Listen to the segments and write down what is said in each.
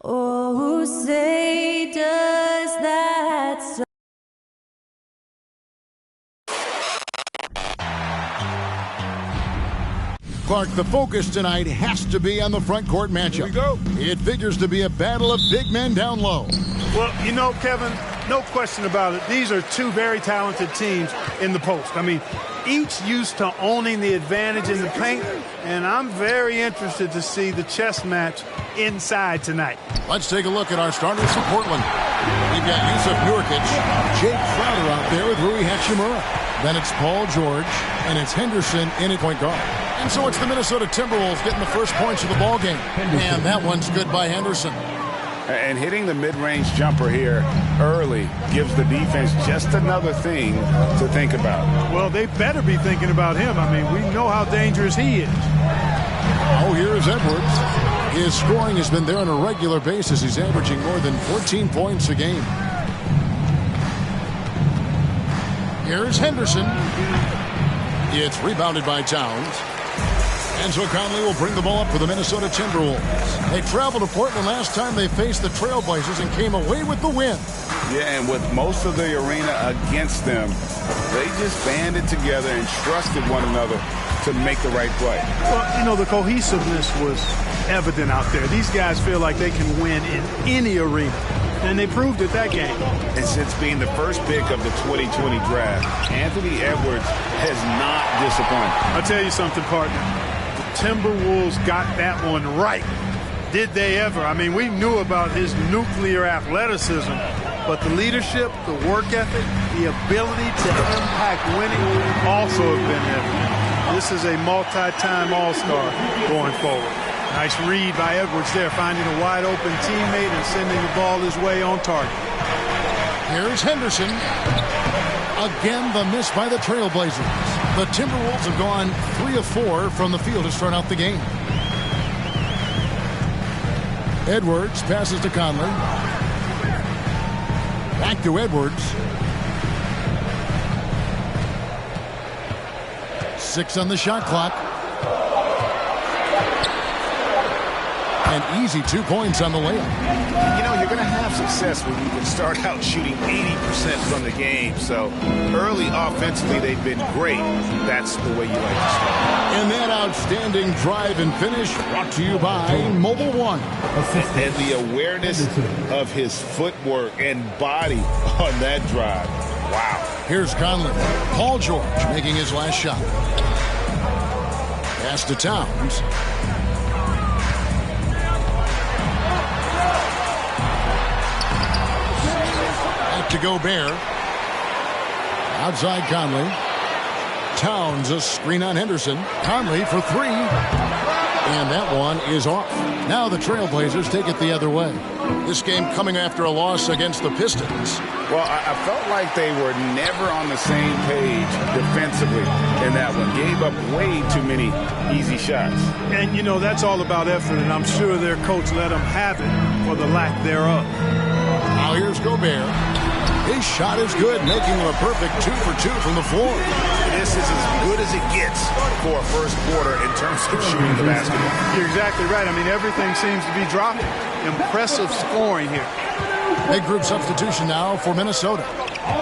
Oh, who say does that so? Clark, the focus tonight has to be on the front court matchup. Here we go. It figures to be a battle of big men down low. Well, you know, Kevin, no question about it. These are two very talented teams in the post. I mean, each used to owning the advantage in the paint, and I'm very interested to see the chess match inside tonight. Let's take a look at our starters for Portland. We've got Yusuf Nurkic, Jake Crowder out there with Rui Hachimura. Then it's Paul George, and it's Henderson in at point guard. And so it's the Minnesota Timberwolves getting the first points of the ball game. And that one's good by Henderson. And hitting the mid-range jumper here early gives the defense just another thing to think about. Well, they better be thinking about him. I mean, we know how dangerous he is. Oh, here's Edwards. His scoring has been there on a regular basis. He's averaging more than 14 points a game. Here's Henderson. It's rebounded by Towns. And so Conley will bring the ball up for the Minnesota Timberwolves. They traveled to Portland last time they faced the Trailblazers and came away with the win. Yeah, and with most of the arena against them, they just banded together and trusted one another to make the right play. Well, you know, the cohesiveness was evident out there. These guys feel like they can win in any arena, and they proved it that game. And since being the first pick of the 2020 draft, Anthony Edwards has not disappointed. I'll tell you something, partner. Timberwolves got that one right. Did they ever? I mean, we knew about his nuclear athleticism, but the leadership, the work ethic, the ability to impact winning also have been evident. This is a multi-time All-Star going forward. Nice read by Edwards there, finding a wide-open teammate and sending the ball his way on target. Here's Henderson. Again, the miss by the Trailblazers. The Timberwolves have gone 3 of 4 from the field to start out the game. Edwards passes to Conley. Back to Edwards. 6 on the shot clock. And easy 2 points on the layup. You know, you're going to have success when you can start out shooting 80% from the game. So early offensively, they've been great. That's the way you like to start. And that outstanding drive and finish brought to you by Mobile One. And the awareness of his footwork and body on that drive. Wow. Here's Conley. Paul George making his last shot. Pass to Towns. To Gobert. Outside Conley. Towns a screen on Henderson. Conley for 3. And that one is off. Now the Trailblazers take it the other way. This game coming after a loss against the Pistons. Well, I felt like they were never on the same page defensively in that one. Gave up way too many easy shots. And, you know, that's all about effort, and I'm sure their coach let them have it for the lack thereof. Now here's Gobert. His shot is good, making him a perfect 2 for 2 from the floor. This is as good as it gets for a first quarter in terms of shooting the basketball. You're exactly right. I mean, everything seems to be dropping. Impressive scoring here. Big group substitution now for Minnesota.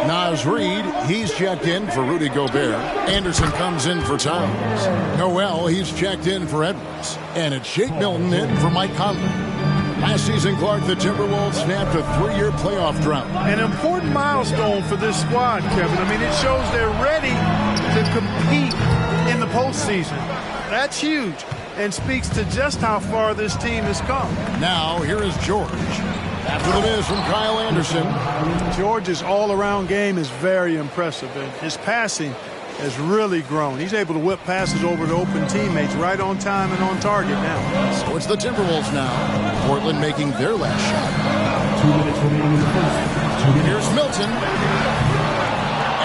Naz Reid, he's checked in for Rudy Gobert. Anderson comes in for Towns. Noel, he's checked in for Edwards. And it's Shake Milton in for Mike Conley. Last season, Clark, the Timberwolves snapped a 3-year playoff drought. An important milestone for this squad, Kevin. I mean, it shows they're ready to compete in the postseason. That's huge and speaks to just how far this team has come. Now, here is George. After the miss from Kyle Anderson. George's all-around game is very impressive, and his passing has really grown. He's able to whip passes over to open teammates right on time and on target now. So it's the Timberwolves now. Portland making their last shot. 2 minutes remaining in the first. Here's Milton.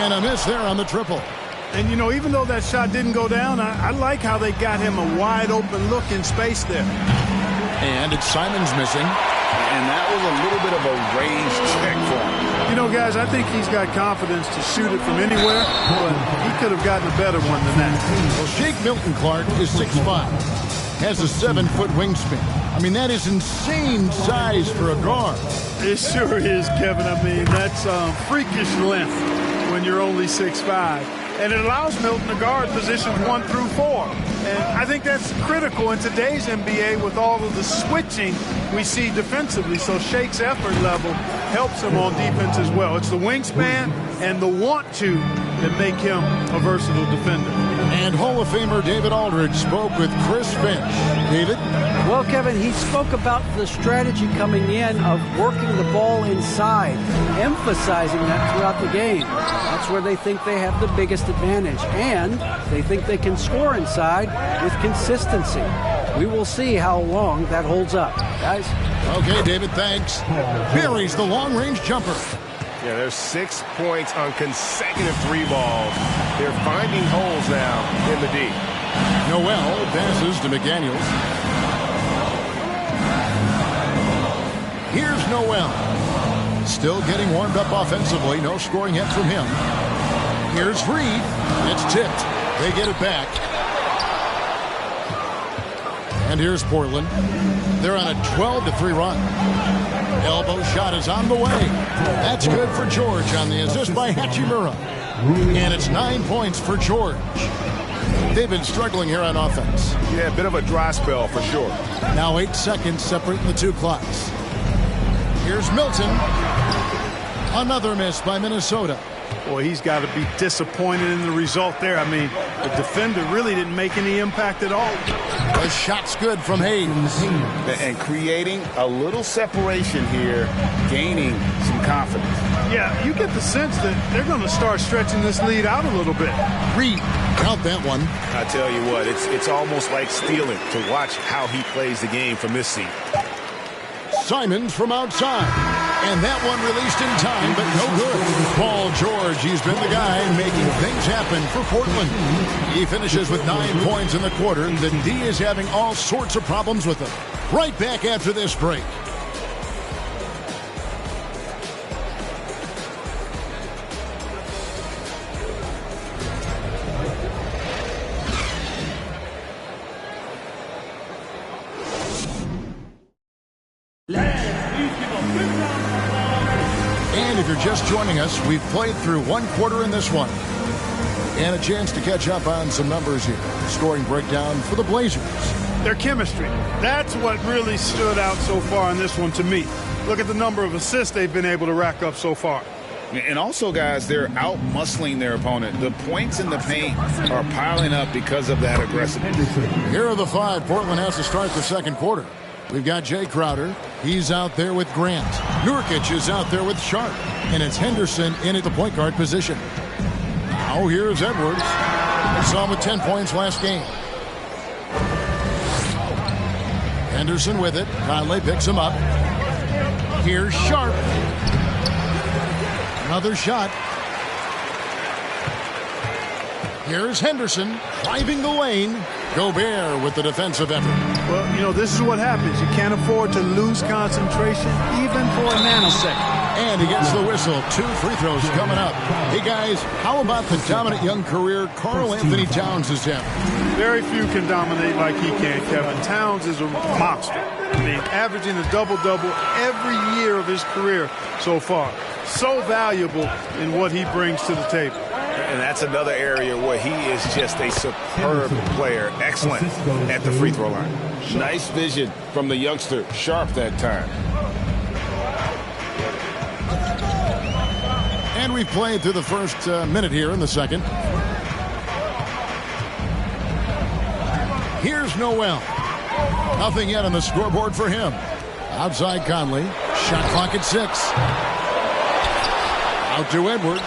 And a miss there on the triple. And, you know, even though that shot didn't go down, I like how they got him a wide-open look in space there. And it's Simons missing. And that was a little bit of a range check for him. You know, guys, I think he's got confidence to shoot it from anywhere, but he could have gotten a better one than that. Well, Shake Milton, Clark, is 6'5". has a 7-foot wingspan. I mean, that is insane size for a guard. It sure is, Kevin. I mean, that's freakish length when you're only 6'5". And it allows Milton to guard positions 1 through 4. And I think that's critical in today's NBA with all of the switching we see defensively. So Shake's effort level helps him on defense as well. It's the wingspan and the want-to that make him a versatile defender. And Hall of Famer David Aldridge spoke with Chris Finch. David? Well, Kevin, he spoke about the strategy coming in of working the ball inside, emphasizing that throughout the game. That's where they think they have the biggest advantage, and they think they can score inside with consistency. We will see how long that holds up, guys. Okay, David, thanks. Buries the long-range jumper. Yeah, there's 6 points on consecutive 3 balls. They're finding holes now in the D. Noel passes to McDaniels. Here's Noel. Still getting warmed up offensively. No scoring yet from him. Here's Reed. It's tipped. They get it back. And here's Portland. They're on a 12-3 run. Elbow shot is on the way. That's good for George on the assist by Hachimura. And it's 9 points for George. They've been struggling here on offense. Yeah, a bit of a dry spell for sure. Now 8 seconds separating the 2 clocks. Here's Milton. Another miss by Minnesota. Boy, he's got to be disappointed in the result there. I mean, the defender really didn't make any impact at all. The shot's good from Hayes. And creating a little separation here, gaining some confidence. Yeah, you get the sense that they're going to start stretching this lead out a little bit. Reed, count that one. I tell you what, it's almost like stealing to watch how he plays the game from this seat. Simons from outside. And that one released in time, but no good. Paul George, he's been the guy making things happen for Portland. He finishes with 9 points in the quarter. The D is having all sorts of problems with him. Right back after this break. And if you're just joining us, we've played through 1 quarter in this one. And a chance to catch up on some numbers here. Scoring breakdown for the Blazers. Their chemistry. That's what really stood out so far in this one to me. Look at the number of assists they've been able to rack up so far. And also, guys, they're out-muscling their opponent. The points in the paint are piling up because of that aggressiveness. Here are the 5 Portland has to start the second quarter. We've got Jay Crowder. He's out there with Grant. Nurkic is out there with Sharp. And it's Henderson in at the point guard position. Now here's Edwards. We saw him with 10 points last game. Henderson with it. Conley picks him up. Here's Sharp. Another shot. Here's Henderson driving the lane. Gobert with the defensive effort. Well, you know, this is what happens. You can't afford to lose concentration even for a nanosecond. And he gets the whistle. 2 free throws coming up. Hey, guys, how about the dominant young career Karl Anthony Towns has had? Very few can dominate like he can, Kevin. Towns is a monster. I mean, averaging a double-double every year of his career so far. So valuable in what he brings to the table. And that's another area where he is just a superb player. Excellent at the free throw line. Nice vision from the youngster, Sharp, that time. And we've played through the first minute here in the second. Here's Noel. Nothing yet on the scoreboard for him. Outside Conley. Shot clock at 6. Out to Edwards.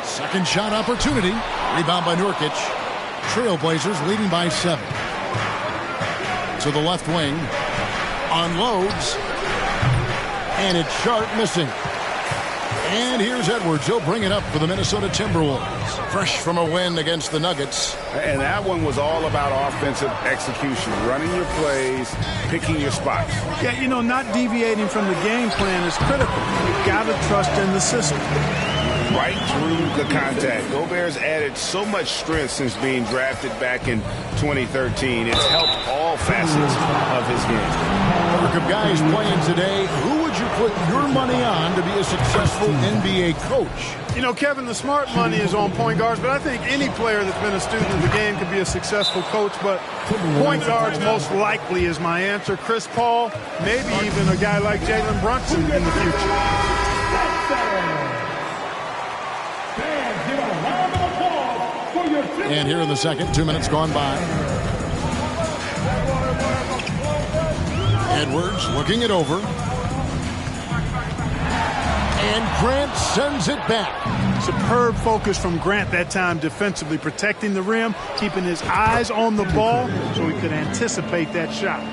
Second shot opportunity. Rebound by Nurkic. Trailblazers leading by 7. To the left wing. Unloads. And it's Sharp missing. And here's Edwards. He'll bring it up for the Minnesota Timberwolves. Fresh from a win against the Nuggets. And that one was all about offensive execution. Running your plays, picking your spots. Yeah, you know, not deviating from the game plan is critical. You've got to trust in the system. right through the contact. Gobert's added so much strength since being drafted back in 2013. It's helped all facets of his game. Work of guys playing today. Who would you put your money on to be a successful NBA coach? You know, Kevin, the smart money is on point guards, but I think any player that's been a student of the game could be a successful coach, but point guards most likely is my answer. Chris Paul, maybe even a guy like Jalen Brunson in the future. And here in the second, 2 minutes gone by. Edwards looking it over. And Grant sends it back. Superb focus from Grant that time defensively, protecting the rim, keeping his eyes on the ball so he could anticipate that shot.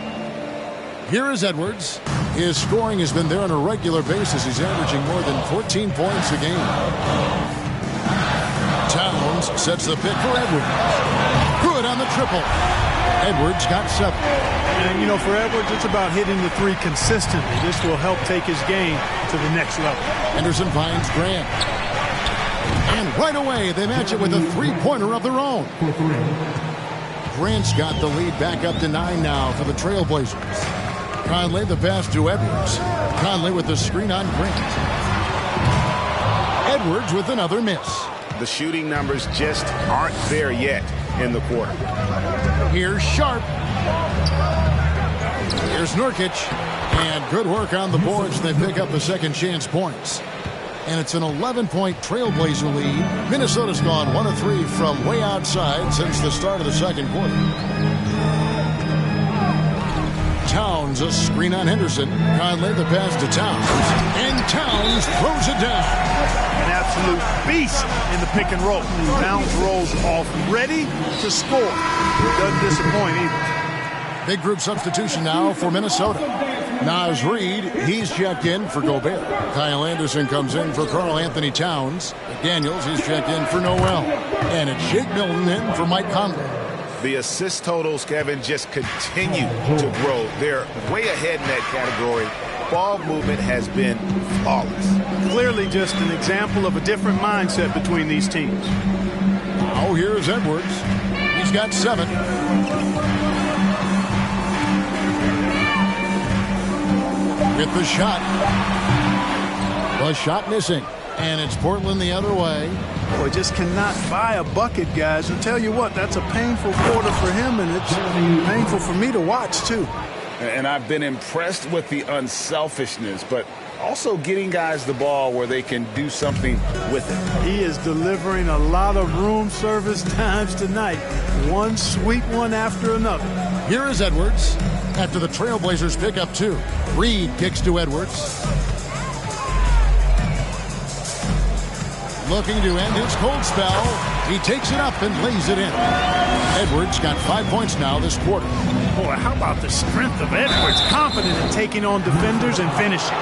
Here is Edwards. His scoring has been there on a regular basis. He's averaging more than 14 points a game. Towns sets the pick for Edwards. Good on the triple. Edwards got 7. And, you know, for Edwards, it's about hitting the three consistently. This will help take his game to the next level. Henderson finds Grant. And right away, they match it with a three-pointer of their own. Grant's got the lead back up to 9 now for the Trailblazers. Conley the pass to Edwards. Conley with the screen on Grant. Edwards with another miss. The shooting numbers just aren't there yet in the quarter. Here's Sharp. Here's Nurkic. And good work on the boards. They pick up the second chance points. And it's an 11-point Trailblazer lead. Minnesota's gone 1 of 3 from way outside since the start of the second quarter. Towns a screen on Henderson. Conley the pass to Towns. And Towns throws it down. An absolute beast in the pick and roll. Towns rolls off ready to score. Doesn't disappoint either. Big group substitution now for Minnesota. Naz Reid, he's checked in for Gobert. Kyle Anderson comes in for Karl Anthony Towns. Daniels, he's checked in for Noel. And it's Shake Milton in for Mike Conley. The assist totals, Kevin, just continue to grow. They're way ahead in that category. Ball movement has been flawless. Clearly just an example of a different mindset between these teams. Oh, here's Edwards. He's got 7. With the shot. The shot missing. And it's Portland the other way. Boy, just cannot buy a bucket, guys. I'll tell you what, that's a painful quarter for him, and it's painful for me to watch, too. And I've been impressed with the unselfishness, but also getting guys the ball where they can do something with it. He is delivering a lot of room service times tonight. One sweet one after another. Here is Edwards. After the Trailblazers pick up 2. Reid kicks to Edwards. Looking to end his cold spell. He takes it up and lays it in. Edwards got 5 points now this quarter. Boy, how about the strength of Edwards? Confident in taking on defenders and finishing.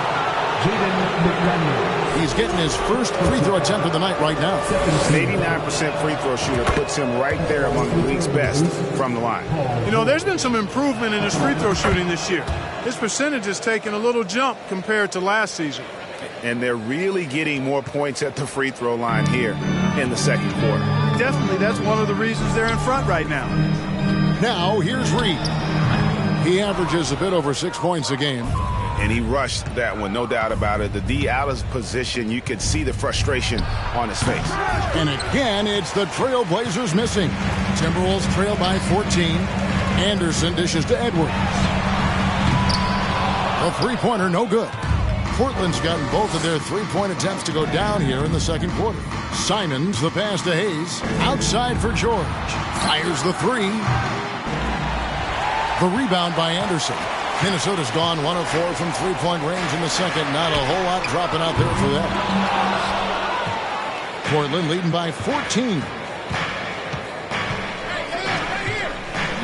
He's getting his first free throw attempt of the night right now. An 89% free throw shooter puts him right there among the league's best from the line. You know, there's been some improvement in his free throw shooting this year. His percentage has taken a little jump compared to last season. And they're really getting more points at the free throw line here in the second quarter. Definitely, that's one of the reasons they're in front right now. Now, here's Reid. He averages a bit over 6 points a game. And he rushed that one, no doubt about it. The D out of position, you could see the frustration on his face. And again, it's the Trailblazers missing. Timberwolves trail by 14. Anderson dishes to Edwards. A three-pointer, no good. Portland's gotten both of their three-point attempts to go down here in the second quarter. Simons, the pass to Hayes. Outside for George. Fires the 3. The rebound by Anderson. Minnesota's gone 1 of 4 from three-point range in the second. Not a whole lot dropping out there for them. Portland leading by 14.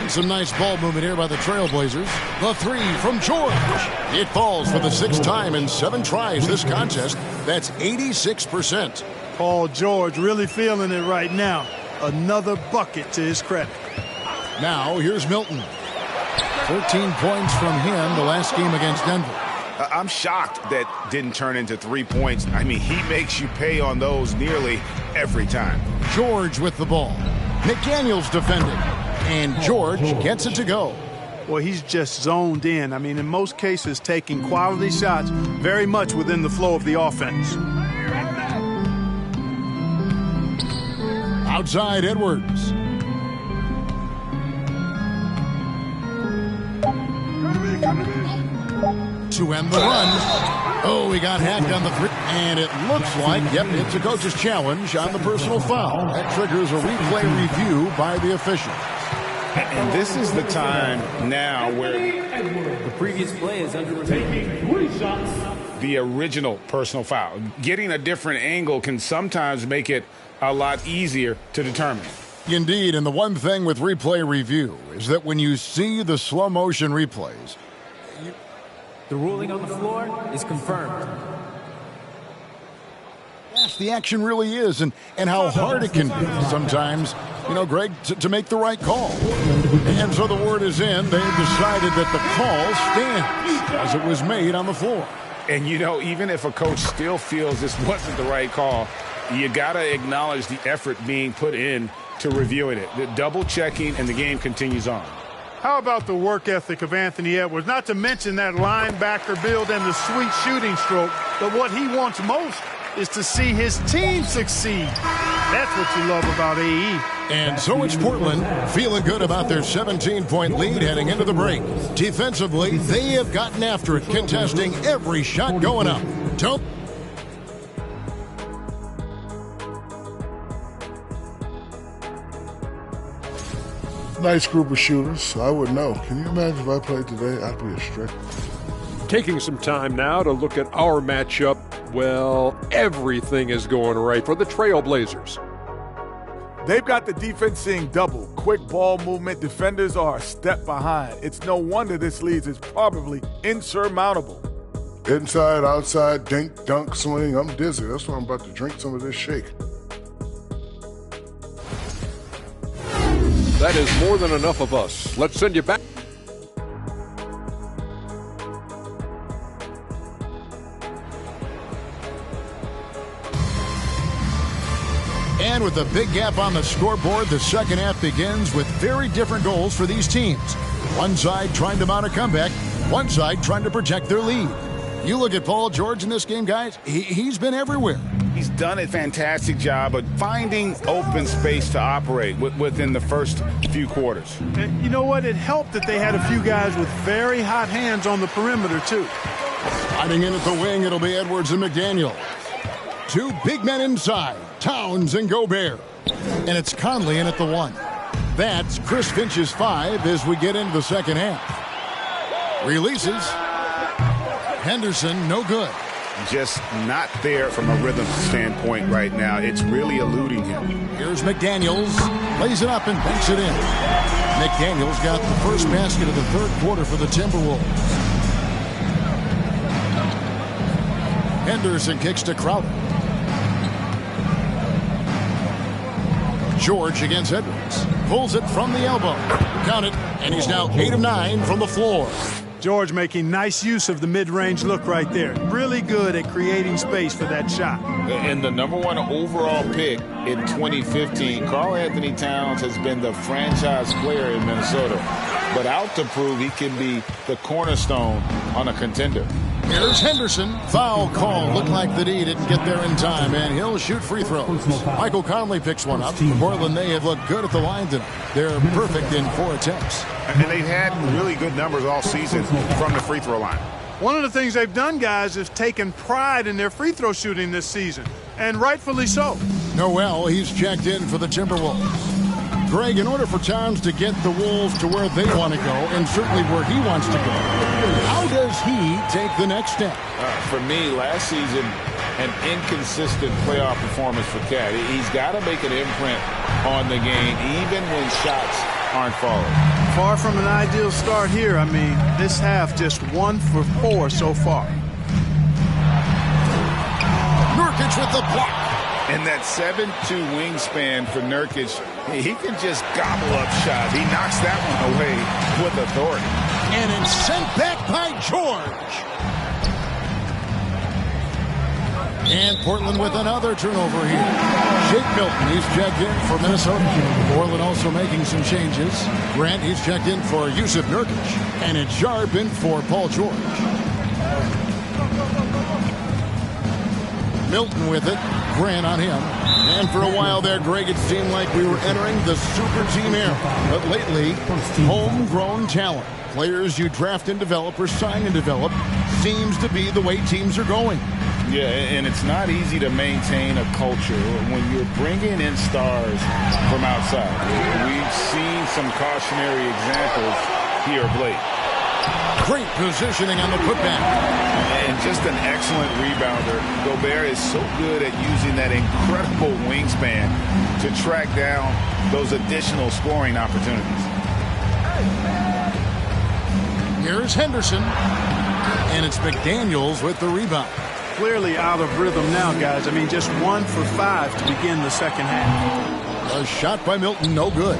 Some nice ball movement here by the Trailblazers. The 3 from George. It falls for the 6th time in 7 tries this contest. That's 86%. Paul George really feeling it right now. Another bucket to his credit. Now here's Milton. 14 points from him the last game against Denver. I'm shocked that didn't turn into 3 points. I mean, he makes you pay on those nearly every time. George with the ball. McDaniels defending. And George gets it to go. Well, he's just zoned in. I mean, in most cases, taking quality shots very much within the flow of the offense. Outside Edwards. To end the run. Oh, he got hacked on the three. And it looks like, yep, it's a coach's challenge on the personal foul. That triggers a replay review by the official. And this is the time now where the previous play is under review. The original personal foul. Getting a different angle can sometimes make it a lot easier to determine. Indeed, and the one thing with replay review is that when you see the slow motion replays, the ruling on the floor is confirmed. Yes, the action really is, and how hard it can be sometimes, you know, Greg, to make the right call. And so the word is in. They've decided that the call stands as it was made on the floor. And, you know, even if a coach still feels this wasn't the right call, you got to acknowledge the effort being put in to reviewing it. The double checking, and the game continues on. How about the work ethic of Anthony Edwards? Not to mention that linebacker build and the sweet shooting stroke, but what he wants most is to see his team succeed. That's what you love about AE. And so it's Portland feeling good about their 17-point lead heading into the break. Defensively, they have gotten after it, contesting every shot going up. Don't. Nice group of shooters. I would know. Can you imagine if I played today? I'd be a strict. Taking some time now to look at our matchup. Well, everything is going right for the Trailblazers. They've got the defense seeing double. Quick ball movement. Defenders are a step behind. It's no wonder this lead is probably insurmountable. Inside, outside, dink, dunk, swing. I'm dizzy. That's why I'm about to drink some of this shake. That is more than enough of us. Let's send you back. And with a big gap on the scoreboard, the second half begins with very different goals for these teams. One side trying to mount a comeback, one side trying to protect their lead. You look at Paul George in this game, guys, he's been everywhere. He's done a fantastic job of finding open space to operate within the first few quarters. And you know what? It helped that they had a few guys with very hot hands on the perimeter, too. Sliding in at the wing, it'll be Edwards and McDaniel. Two big men inside, Towns and Gobert. And it's Conley in at the one. That's Chris Finch's 5 as we get into the second half. Releases. Henderson, no good. Just not there from a rhythm standpoint right now. It's really eluding him. Here's McDaniels. Lays it up and banks it in. McDaniels got the first basket of the third quarter for the Timberwolves. Henderson kicks to Crowder. George against Edwards. Pulls it from the elbow. Count it, and he's now 8 of 9 from the floor. George making nice use of the mid-range look right there. Really good at creating space for that shot. And the #1 overall pick in 2015, Karl Anthony Towns has been the franchise player in Minnesota, but out to prove he can be the cornerstone on a contender. Here's Henderson. Foul call. Looked like the D didn't get there in time, and he'll shoot free throws. Michael Conley picks one up. Portland, they have looked good at the line tonight. They're perfect in 4 attempts. And they've had really good numbers all season from the free throw line. One of the things they've done, guys, is taken pride in their free throw shooting this season, and rightfully so. Noel, he's checked in for the Timberwolves. Greg, in order for Towns to get the Wolves to where they want to go, and certainly where he wants to go, how does he take the next step? For me, last season, an inconsistent playoff performance for Cat. He's got to make an imprint on the game, even when shots aren't falling. Far from an ideal start here. I mean, this half just 1 for 4 so far. Nurkic with the block. And that 7'2" wingspan for Nurkic, he can just gobble up shots. He knocks that one away with authority. And it's sent back by George. And Portland with another turnover here. Shake Milton, he's checked in for Minnesota. Portland also making some changes. Grant, he's checked in for Yusuf Nurkic. And it's Sharp in for Paul George. Milton with it. Grant on him. And for a while there, Greg, it seemed like we were entering the super team era. But lately, homegrown talent, players you draft and develop or sign and develop, seems to be the way teams are going. Yeah, and it's not easy to maintain a culture when you're bringing in stars from outside. We've seen some cautionary examples here of late. Great positioning on the putback. And just an excellent rebounder. Gobert is so good at using that incredible wingspan to track down those additional scoring opportunities. Here's Henderson. And it's McDaniels with the rebound. Clearly out of rhythm now, guys. I mean, just 1 for 5 to begin the second half. A shot by Milton, no good.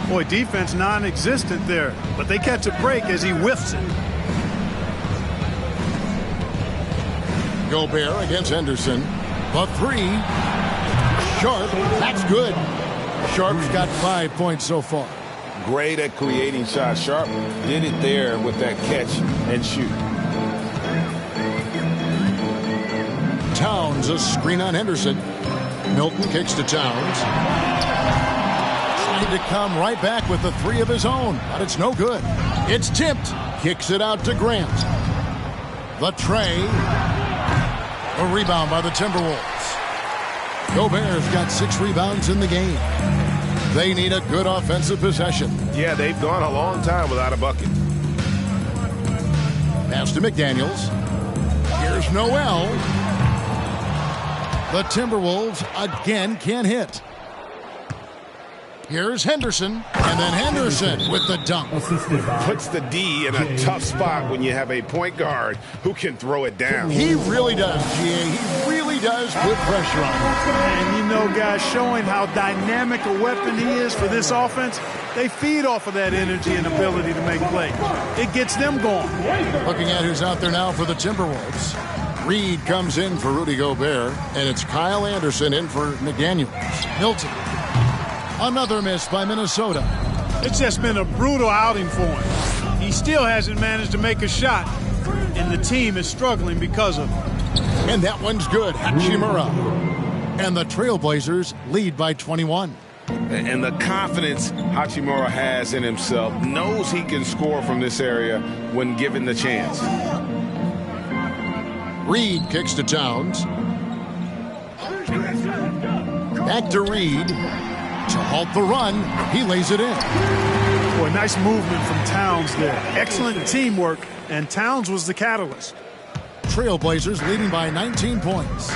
Boy, defense non-existent there, but they catch a break as he whiffs it. Gobert against Henderson. The three. Sharp, that's good. Sharp's got 5 points so far. Great at creating shots. Sharp did it there with that catch and shoot. Towns, a screen on Henderson. Milton kicks to Towns. Trying to come right back with the three of his own, but it's no good. It's tipped. Kicks it out to Grant. The tray. A rebound by the Timberwolves. Gobert's got 6 rebounds in the game. They need a good offensive possession. Yeah, they've gone a long time without a bucket. Pass to McDaniels. Here's Noel. The Timberwolves again can't hit. Here's Henderson, and then Henderson with the dunk. Puts the D in a tough spot when you have a point guard who can throw it down. He really does, GA. He really does put pressure on him. And you know, guys, showing how dynamic a weapon he is for this offense, they feed off of that energy and ability to make plays. It gets them going. Looking at who's out there now for the Timberwolves. Reed comes in for Rudy Gobert, and it's Kyle Anderson in for McDaniels. Milton. Another miss by Minnesota. It's just been a brutal outing for him. He still hasn't managed to make a shot, and the team is struggling because of it. And that one's good. Hachimura. And the Trailblazers lead by 21. And the confidence Hachimura has in himself, knows he can score from this area when given the chance. Reed kicks to Towns. Back to Reed. To halt the run, he lays it in. Boy, nice movement from Towns there. Excellent teamwork, and Towns was the catalyst. Trailblazers leading by 19 points.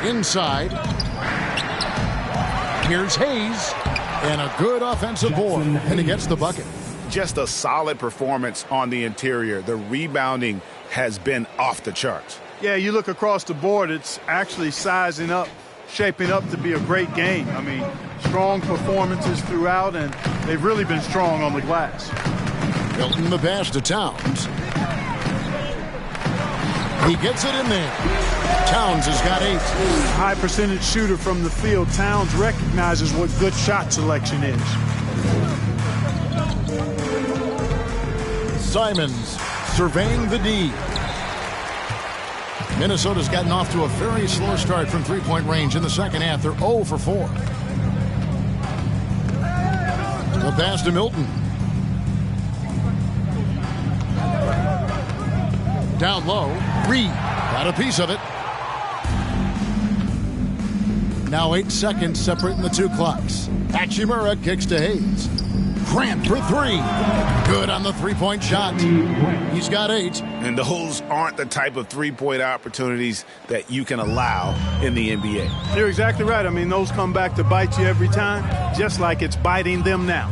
Inside. Here's Hayes. And a good offensive board, and he gets the bucket. Just a solid performance on the interior. The rebounding has been off the charts. Yeah, you look across the board, it's actually sizing up, shaping up to be a great game. I mean, strong performances throughout, and they've really been strong on the glass. Milton the pass to Towns. He gets it in there. Towns has got 8. High percentage shooter from the field. Towns recognizes what good shot selection is. Simons surveying the D. Minnesota's gotten off to a very slow start from three-point range in the second half. They're 0 for 4. The pass to Milton. Down low. Reed got a piece of it. Now 8 seconds separating the two clocks. Hachimura kicks to Hayes. Grant for 3. Good on the three-point shot. He's got 8. And those aren't the type of three-point opportunities that you can allow in the NBA. You're exactly right. I mean, those come back to bite you every time, just like it's biting them now.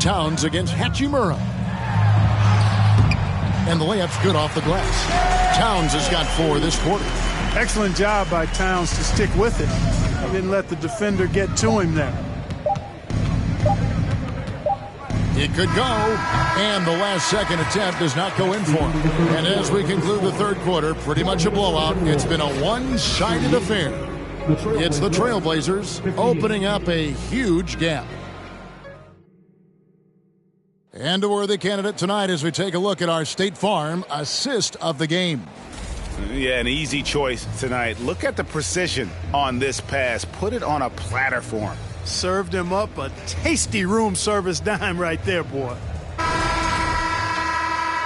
Towns against Hachimura. And the layup's good off the glass. Towns has got 4 this quarter. Excellent job by Towns to stick with it. He didn't let the defender get to him there. It could go, and the last second attempt does not go in for him. And as we conclude the third quarter, pretty much a blowout. It's been a one-sided affair. It's the Trailblazers opening up a huge gap. And a worthy candidate tonight as we take a look at our State Farm assist of the game. Yeah, an easy choice tonight. Look at the precision on this pass. Put it on a platter for him. Served him up a tasty room service dime right there, boy.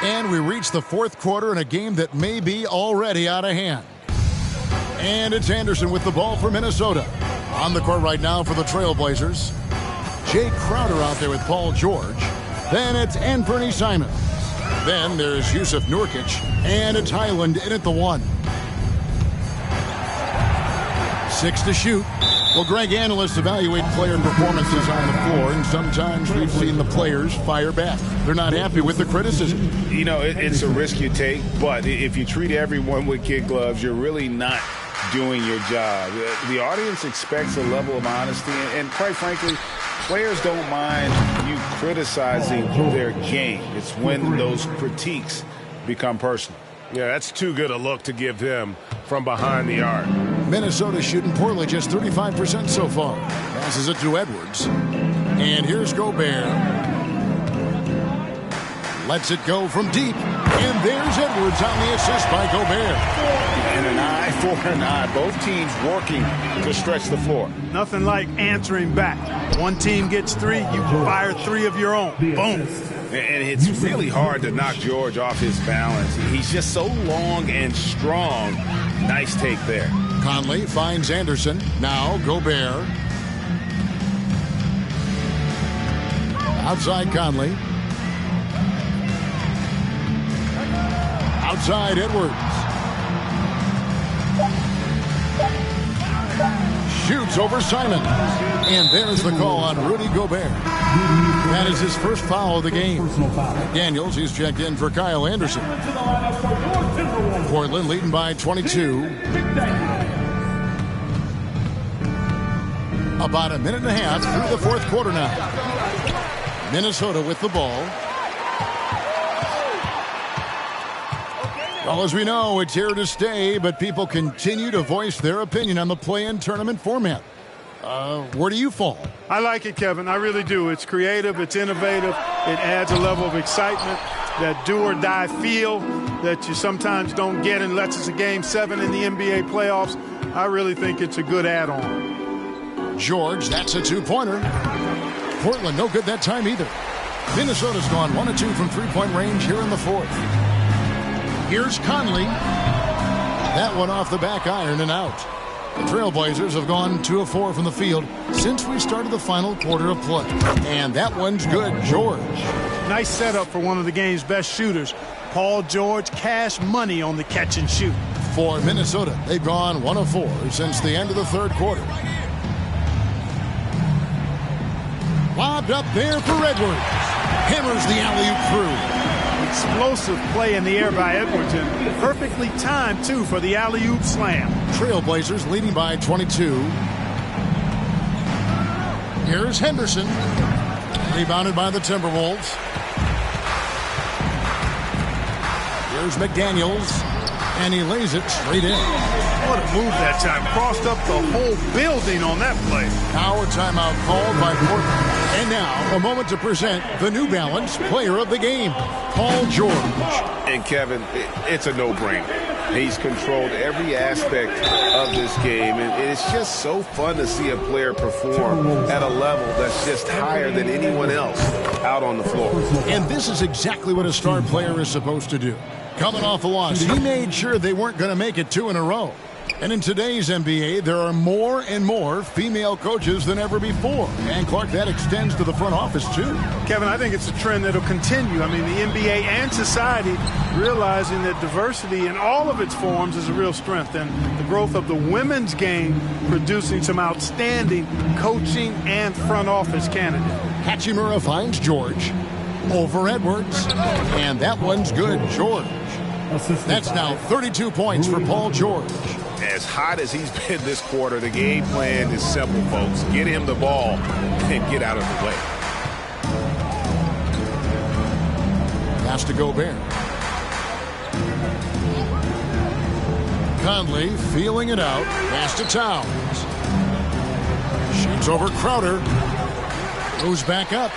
And we reach the fourth quarter in a game that may be already out of hand. And it's Anderson with the ball for Minnesota. On the court right now for the Trailblazers. Jay Crowder out there with Paul George. Then it's Anthony Simons. Then there's Yusuf Nurkic. And it's Highland in at the 1. 6 to shoot. Well, Greg, analysts evaluate player performances on the floor, and sometimes we've seen the players fire back. They're not happy with the criticism. You know, it's a risk you take, but if you treat everyone with kid gloves, you're really not doing your job. The audience expects a level of honesty, and quite frankly, players don't mind you criticizing their game. It's when those critiques become personal. Yeah, that's too good a look to give him from behind the arc. Minnesota shooting poorly, just 35% so far. Passes it to Edwards. And here's Gobert. Lets it go from deep. And there's Edwards on the assist by Gobert. And an eye for an eye. Both teams working to stretch the floor. Nothing like answering back. One team gets 3, you fire 3 of your own. Boom. And it's really hard to knock George off his balance. He's just so long and strong. Nice take there. Conley finds Anderson. Now Gobert. Outside Conley. Outside Edwards. Shoots over Simon. And there's the call on Rudy Gobert. That is his first foul of the game. Daniels, he's checked in for Kyle Anderson. Portland leading by 22. About a minute and a half through the fourth quarter now. Minnesota with the ball. Well, as we know, it's here to stay, but people continue to voice their opinion on the play-in tournament format. Where do you fall? I like it, Kevin. I really do. It's creative. It's innovative. It adds a level of excitement, that do-or-die feel that you sometimes don't get unless it's a Game 7 in the NBA playoffs. I really think it's a good add-on. George, that's a two-pointer. Portland, no good that time either. Minnesota's gone 1 of 2 from three-point range here in the fourth. Here's Conley. That one off the back iron and out. The Trailblazers have gone 2 of 4 from the field since we started the final quarter of play. And that one's good, George. Nice setup for one of the game's best shooters. Paul George, cash money on the catch and shoot. For Minnesota, they've gone 1 of 4 since the end of the third quarter. Lobbed up there for Edwards. Hammers the alley-oop through. Explosive play in the air by Edwards, and perfectly timed, too, for the alley-oop slam. Trailblazers leading by 22. Here's Henderson. Rebounded by the Timberwolves. Here's McDaniels. And he lays it straight in. What a move that time. Crossed up the whole building on that play. Now a timeout called by Portland. And now a moment to present the New Balance Player of the Game, Paul George. And Kevin, it's a no-brainer. He's controlled every aspect of this game, and it's just so fun to see a player perform at a level that's just higher than anyone else out on the floor. And this is exactly what a star player is supposed to do. Coming off a loss, he made sure they weren't going to make it 2 in a row. And in today's NBA, there are more and more female coaches than ever before. And, Clark, that extends to the front office, too. Kevin, I think it's a trend that will continue. I mean, the NBA and society realizing that diversity in all of its forms is a real strength. And the growth of the women's game producing some outstanding coaching and front office candidates. Hachimura finds George over Edwards. And that one's good, George. That's now 32 points for Paul George. As hot as he's been this quarter, the game plan is simple, folks. Get him the ball and get out of the way. Pass to Gobert. Conley feeling it out. Pass to Towns. Shoots over Crowder. Goes back up.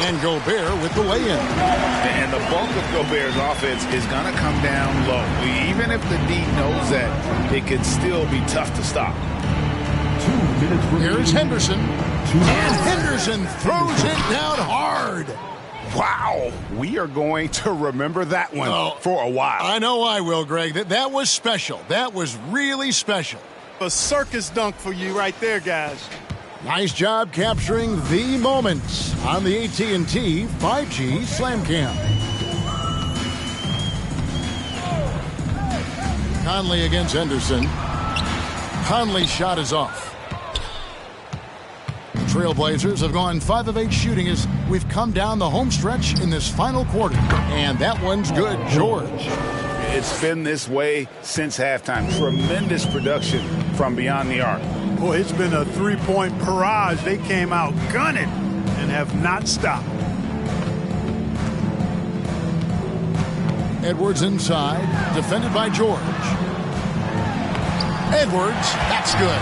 And Gobert with the lay-in. And the bulk of Gobert's offense is going to come down low. Even if the D knows that, it could still be tough to stop. 2 minutes remaining. Here's Henderson. And Henderson throws it down hard. Wow. We are going to remember that one for a while. I know I will, Greg. That was special. That was really special. A circus dunk for you right there, guys. Nice job capturing the moments on the AT&T 5G Slam Cam. Conley against Henderson. Conley's shot is off. Trailblazers have gone 5 of 8 shooting as we've come down the home stretch in this final quarter. And that one's good, George. It's been this way since halftime. Tremendous production from beyond the arc. Boy, it's been a three-point barrage. They came out gunning and have not stopped. Edwards inside, defended by George. Edwards, that's good.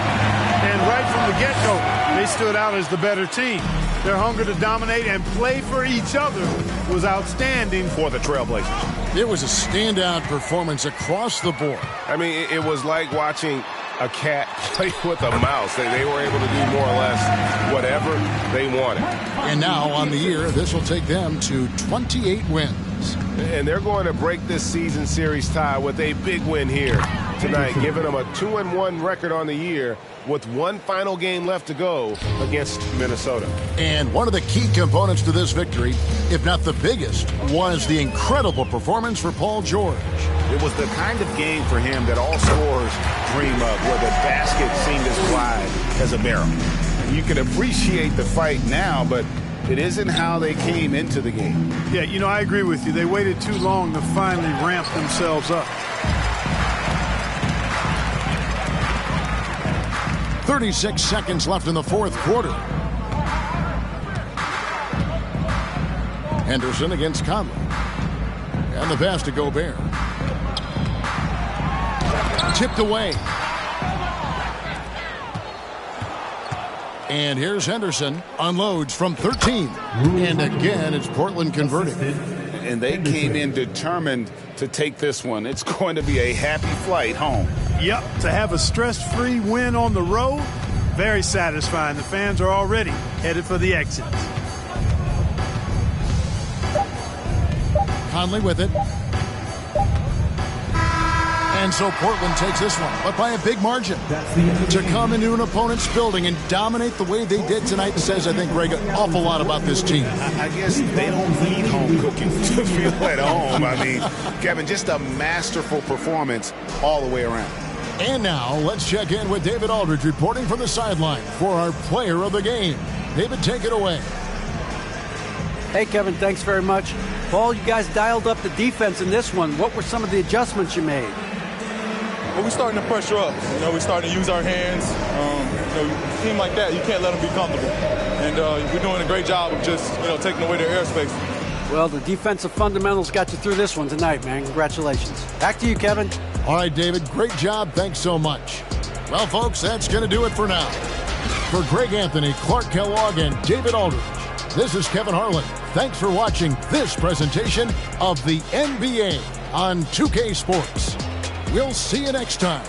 And right from the get-go, they stood out as the better team. Their hunger to dominate and play for each other was outstanding for the Trailblazers. It was a standout performance across the board. I mean, it was like watching a cat play with a mouse. They were able to do more or less whatever they wanted. And now on the year, this will take them to 28 wins. And they're going to break this season series tie with a big win here tonight, giving them a 2-1 record on the year with one final game left to go against Minnesota. And one of the key components to this victory, if not the biggest, was the incredible performance for Paul George. It was the kind of game for him that all scorers dream of, where the basket seemed as wide as a barrel. And you can appreciate the fight now, but it isn't how they came into the game. Yeah, you know, I agree with you. They waited too long to finally ramp themselves up. 36 seconds left in the fourth quarter. Henderson against Conley. And the pass to Gobert. Tipped away. And here's Henderson. Unloads from 13. And again, it's Portland converting. And they came in determined to take this one. It's going to be a happy flight home. Yep, to have a stress-free win on the road, very satisfying. The fans are already headed for the exits. Conley with it. And so Portland takes this one, but by a big margin. To come into an opponent's building and dominate the way they did tonight says, I think, Greg, an awful lot about this team. I guess they don't need home cooking to feel at home. I mean, Kevin, just a masterful performance all the way around. And now let's check in with David Aldridge reporting from the sideline for our player of the game. David, take it away. Hey, Kevin, thanks very much. Paul, you guys dialed up the defense in this one. What were some of the adjustments you made? Well, we're starting to pressure up. You know, we're starting to use our hands. A team like that, you can't let them be comfortable. And we're doing a great job of just, taking away their airspace. Well, the defensive fundamentals got you through this one tonight, man. Congratulations. Back to you, Kevin. All right, David, great job. Thanks so much. Well, folks, that's going to do it for now. For Greg Anthony, Clark Kellogg, and David Aldridge, this is Kevin Harlan. Thanks for watching this presentation of the NBA on 2K Sports. We'll see you next time.